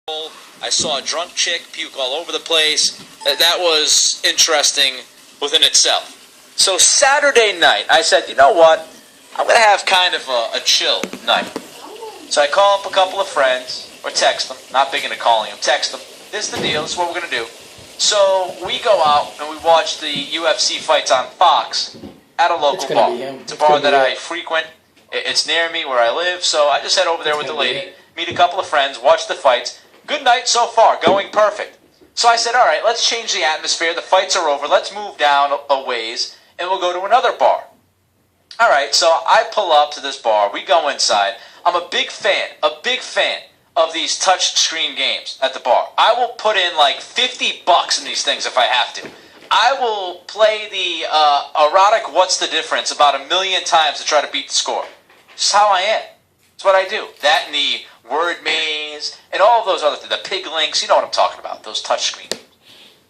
I saw a drunk chick puke all over the place. That was interesting within itself. So Saturday night, I said, you know what? I'm going to have kind of a chill night. So I call up a couple of friends, or text them. Not big into calling them. Text them. This is the deal. This is what we're going to do. So we go out and we watch the UFC fights on Fox at a local bar. It's a bar that I frequent. It's near me where I live. So I just head over there with the lady, meet a couple of friends, watch the fights. Good night so far, going perfect. So I said, all right, let's change the atmosphere. The fights are over. Let's move down a ways, and we'll go to another bar. All right, so I pull up to this bar. We go inside. I'm a big fan of these touch screen games at the bar. I will put in like $50 in these things if I have to. I will play the erotic what's the difference about 1,000,000 times to try to beat the score. It's how I am. It's what I do. That and the word maze and all of those other things. The pig links, you know what I'm talking about, those touch screen games.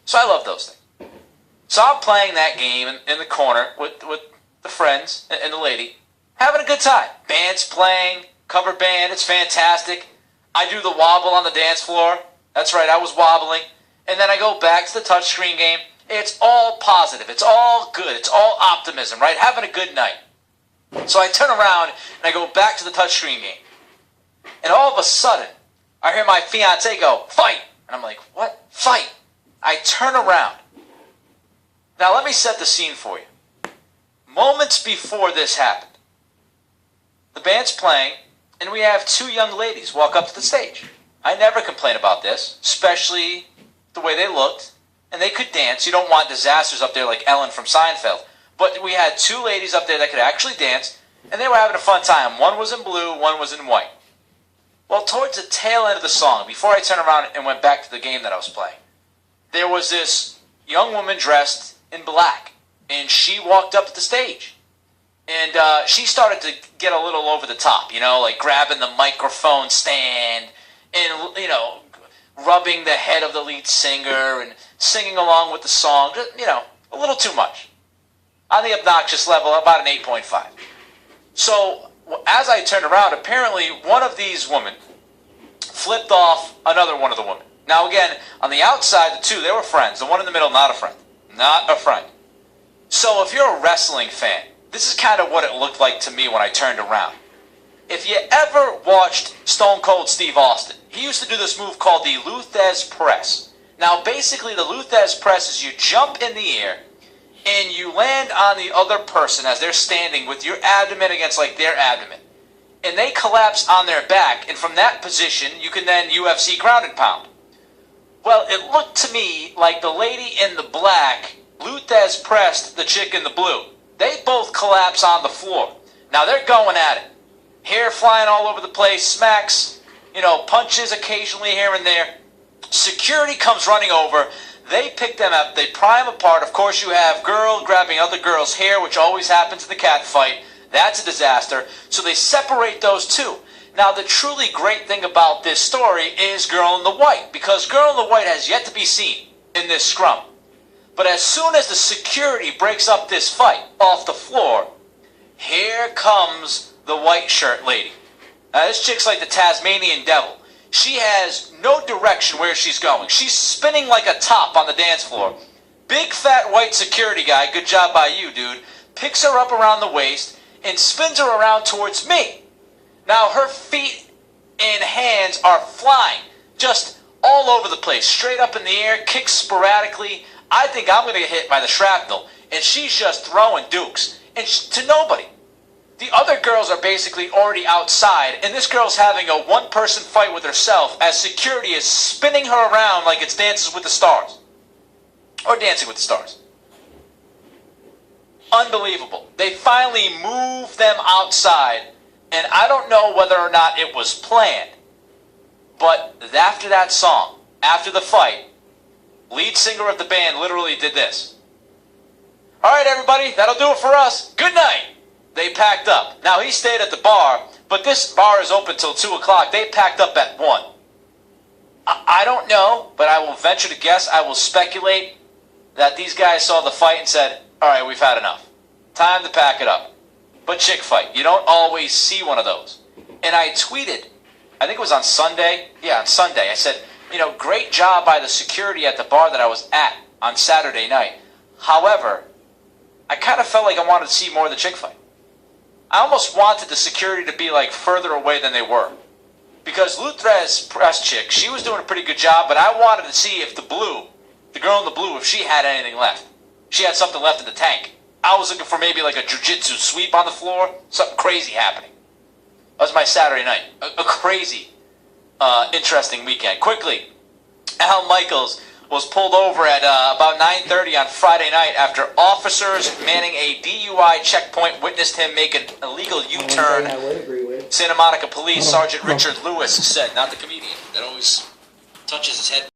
So I love those things. So I'm playing that game in the corner with the friends and the lady, having a good time. Band's playing, cover band, it's fantastic. I do the wobble on the dance floor. That's right, I was wobbling. And then I go back to the touchscreen game. It's all positive. It's all good. It's all optimism, right? Having a good night. So I turn around and I go back to the touchscreen game. And all of a sudden, I hear my fiance go, fight! And I'm like, what? Fight! I turn around. Now let me set the scene for you. Moments before this happened, the band's playing, and we have two young ladies walk up to the stage. I never complain about this, especially the way they looked, and they could dance. You don't want disasters up there like Ellen from Seinfeld. But we had two ladies up there that could actually dance, and they were having a fun time. One was in blue, one was in white. Well, towards the tail end of the song, before I turned around and went back to the game that I was playing, there was this young woman dressed in black, and she walked up to the stage. And she started to get a little over the top, like grabbing the microphone stand and, rubbing the head of the lead singer and singing along with the song. Just, a little too much. On the obnoxious level, about an 8.5. So as I turned around, apparently one of these women flipped off another one of the women. Now again, on the outside, the two, they were friends. The one in the middle, not a friend. Not a friend. So if you're a wrestling fan, this is kind of what it looked like to me when I turned around. If you ever watched Stone Cold Steve Austin, he used to do this move called the Lou Thesz Press. Now basically the Lou Thesz Press is you jump in the air and you land on the other person as they're standing with your abdomen against like their abdomen. And they collapse on their back, and from that position you can then UFC ground and pound. Well, it looked to me like the lady in the black, Lou Thesz pressed the chick in the blue. They both collapse on the floor. Now they're going at it. Hair flying all over the place, smacks, punches occasionally here and there. Security comes running over. They pick them up. They pry them apart. Of course, you have girl grabbing other girl's hair, which always happens in the cat fight. That's a disaster. So they separate those two. Now, the truly great thing about this story is Girl in the White, because Girl in the White has yet to be seen in this scrum. But as soon as the security breaks up this fight off the floor, here comes the white shirt lady. Now, this chick's like the Tasmanian devil. She has no direction where she's going. She's spinning like a top on the dance floor. Big fat white security guy, good job by you, dude, picks her up around the waist and spins her around towards me. Now her feet and hands are flying, just all over the place, straight up in the air, kicks sporadically. I think I'm going to get hit by the shrapnel, and she's just throwing dukes, and to nobody. The other girls are basically already outside, and this girl's having a one-person fight with herself as security is spinning her around like it's Dances with the Stars. Or Dancing with the Stars. Unbelievable. They finally moved them outside, and I don't know whether or not it was planned, but after that song, after the fight, lead singer of the band literally did this. All right, everybody, that'll do it for us. Good night. They packed up. Now, he stayed at the bar, but this bar is open till 2 o'clock. They packed up at 1. I don't know, but I will venture to guess, I will speculate that these guys saw the fight and said, all right, we've had enough. Time to pack it up. But chick fight, you don't always see one of those. And I tweeted I think it was on Sunday. Yeah, on Sunday. I said, great job by the security at the bar that I was at on Saturday night. However, I kind of felt like I wanted to see more of the chick fight. I almost wanted the security to be like further away than they were. Because Luthra's press chick, she was doing a pretty good job, but I wanted to see if the girl in the blue, if she had anything left. She had something left in the tank. I was looking for maybe like a jiu-jitsu sweep on the floor, something crazy happening. That was my Saturday night. A crazy, interesting weekend. Quickly, Al Michaels was pulled over at about 9:30 on Friday night after officers manning a DUI checkpoint witnessed him make an illegal U-turn. I would agree with. Santa Monica Police Sergeant Richard Lewis said, not the comedian that always touches his head.